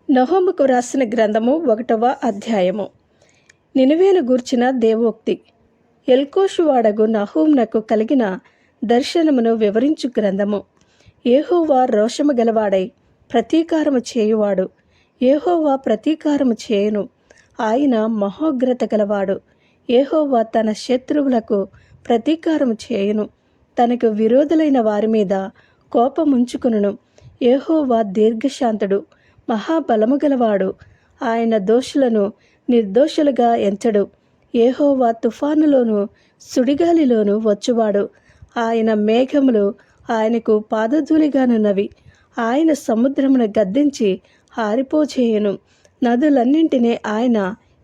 నహూముకు రాసిన గ్రంథము 1వ అధ్యాయము. నినివేను గూర్చిన దేవోక్తి. ఎల్కోషు వాడగు నహూమునకు కలిగిన దర్శనమును వివరించు గ్రంథము. యెహోవా రోషము గలవాడై ప్రతీకారము చేయువాడు. యెహోవా ప్రతీకారము చేయును. ఆయన మహోగ్రత గలవాడు. యెహోవా తన శత్రువులకు ప్రతీకారము చేయును. తనకు విరోధులైన వారి మీద కోపముంచుకును. యెహోవా దీర్ఘశాంతుడు, మహాబలము గలవాడు. ఆయన దోషులను నిర్దోషులుగా ఎంచడు. యెహోవా తుఫానులోను సుడిగాలిలోను వచ్చువాడు. ఆయన మేఘములు ఆయనకు పాదధూళిగానున్నవి. ఆయన సముద్రమును గద్దించి ఆరిపోచేయును. నదులన్నింటినీ ఆయన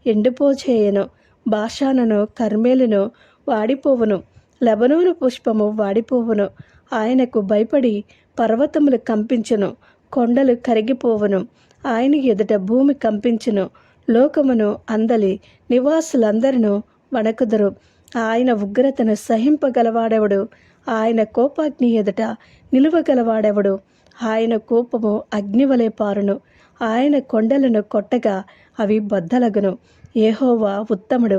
ఎండిపోచేయును. బాషానును కర్మేలును వాడిపోవును. లెబనోను పుష్పము వాడిపోవును. ఆయనకు భయపడి పర్వతములు కంపించును, కొండలు కరిగిపోవును. ఆయన ఎదుట భూమి కంపించును. లోకమును అందలి నివాసులందరినూ వణకుదురు. ఆయన ఉగ్రతను సహింపగలవాడెవడు? ఆయన కోపాగ్ని ఎదుట నిలువగలవాడెవడు? ఆయన కోపము అగ్నివలే పారును. ఆయన కొండలను కొట్టగా అవి బద్దలగును. యెహోవా ఉత్తముడు.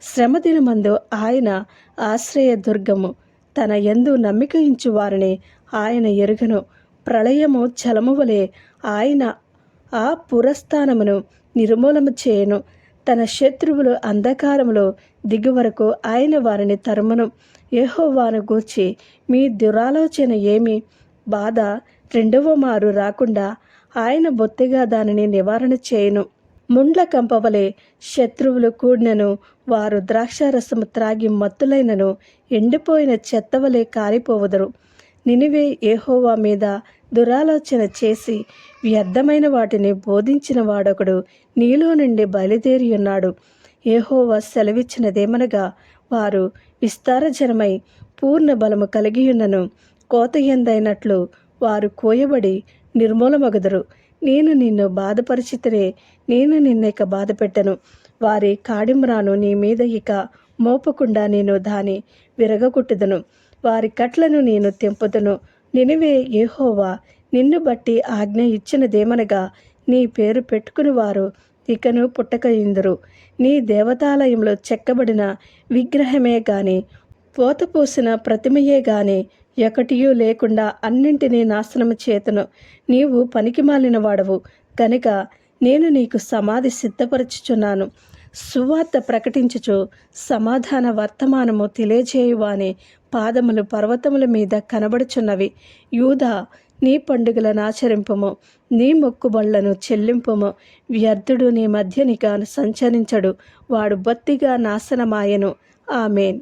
శ్రమదినమందు ఆయన ఆశ్రయదుర్గము. తన యందు నమ్మిక ఉంచు వారిని ఆయన ఎరుగను. ప్రళయము జలము వలె ఆయన ఆ పురస్థానమును నిర్మూలము చేయను. తన శత్రువులు అంధకారములో దిగువరకు ఆయన వారిని తరుమును. యెహోవాను గూర్చి మీ దురాలోచన ఏమి? బాధ రెండవ మారు రాకుండా ఆయన బొత్తిగా దానిని నివారణ చేయను. ముండ్ల కంపవలే శత్రువులు కూడినను, వారు ద్రాక్షారసము త్రాగి మత్తులైనను, ఎండిపోయిన చెత్తవలే కారిపోవుదురు. నినివే యెహోవా మీద దురాలోచన చేసి వ్యర్థమైన వాటిని బోధించిన వాడొకడు నీలో నుండి బయలుదేరి ఉన్నాడు. యెహోవా సెలవిచ్చినదేమనగా, వారు విస్తారజనమై పూర్ణ బలము కలిగియున్నను, కోత ఎందైనట్లు వారు కోయబడి నిర్మూలమగుదురు. నేను నిన్ను బాధపరిచితినే, నేను నిన్నిక బాధపెట్టను. వారి కాడిమ్రాను నీ మీద ఇక మోపకుండా నేను దాని విరగగొట్టుదును. వారి కట్లను నేను తెంపుదును. నినివే, యెహోవా నిన్ను బట్టి ఆజ్ఞ ఇచ్చినదేమనగా, నీ పేరు పెట్టుకుని వారు ఇకను పుట్టకయుందురు. నీ దేవతాలయంలో చెక్కబడిన విగ్రహమే గాని, పోతపోసిన ప్రతిమయే గాని ఒకటియూ లేకుండా అన్నింటినీ నాశనము చేతును. నీవు పనికిమాలిన వాడవు గనుక నేను నీకు సమాధి సిద్ధపరచుచున్నాను. సువార్త ప్రకటించుచు సమాధాన వర్తమానము తెలియజేయువాని పాదములు పర్వతముల మీద కనబడుచున్నవి. యూదా, నీ పండుగలను ఆచరింపుము, నీ మొక్కుబళ్లను చెల్లింపుము. వ్యర్థుడు నీ మధ్యనిక సంచరించడు, వాడు బొత్తిగా నాశనమాయెను. ఆమేన్.